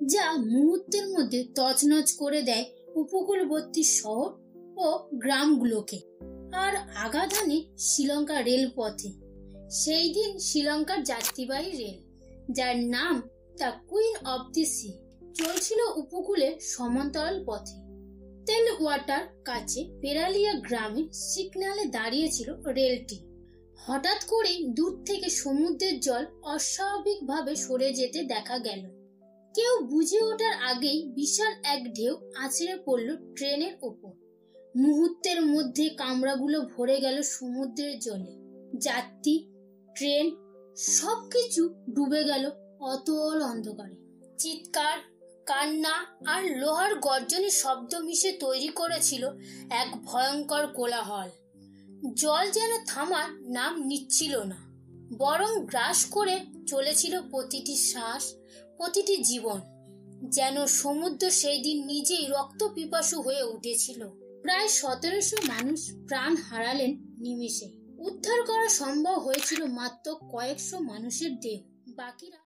যা মুহূর্তের মধ্যে তছনছ করে দেয় উপকূলবর্তী শহর ও গ্রামগুলোকে। আর আঘাত হানে শ্রীলঙ্কা রেলপথে। সেই দিন শ্রীলঙ্কার যাত্রীবাহী রেল, যার নাম the Queen of the Sea, চলছিল উপকূলের সমান্তরাল পথে। তেলওয়াটার কাছে পেরালিয়া গ্রামে সিগন্যালে দাঁড়িয়েছিল রেলটি। হঠাৎ করে দূর থেকে সমুদ্রের জল অস্বাভাবিকভাবে সরে যেতে দেখা গেল। কেউ বুঝে ওঠার আগেই বিশাল এক ঢেউ আছড়ে পড়ল ট্রেনের ওপর। মুহূর্তের মধ্যে কামরাগুলো ভরে গেল সমুদ্রের জলে। যাত্রী, ট্রেন সবকিছু ডুবে গেল অতল অন্ধকারে। চিৎকার, কান্না আর লোহার গর্জনের শব্দ মিশে তৈরি করেছিল এক ভয়ঙ্কর কোলাহল। জল যেন থামার নাম নিচ্ছিল না, বরং গ্রাস করে চলেছিল প্রতিটি শ্বাস, প্রতিটি জীবন। যেন সমুদ্র সেই দিন নিজেই রক্ত পিপাসু হয়ে উঠেছিল। প্রায় 1700 মানুষ প্রাণ হারালেন নিমেষে। উদ্ধার করা সম্ভব হয়েছিল মাত্র কয়েকশো মানুষের দেহ। বাকিরা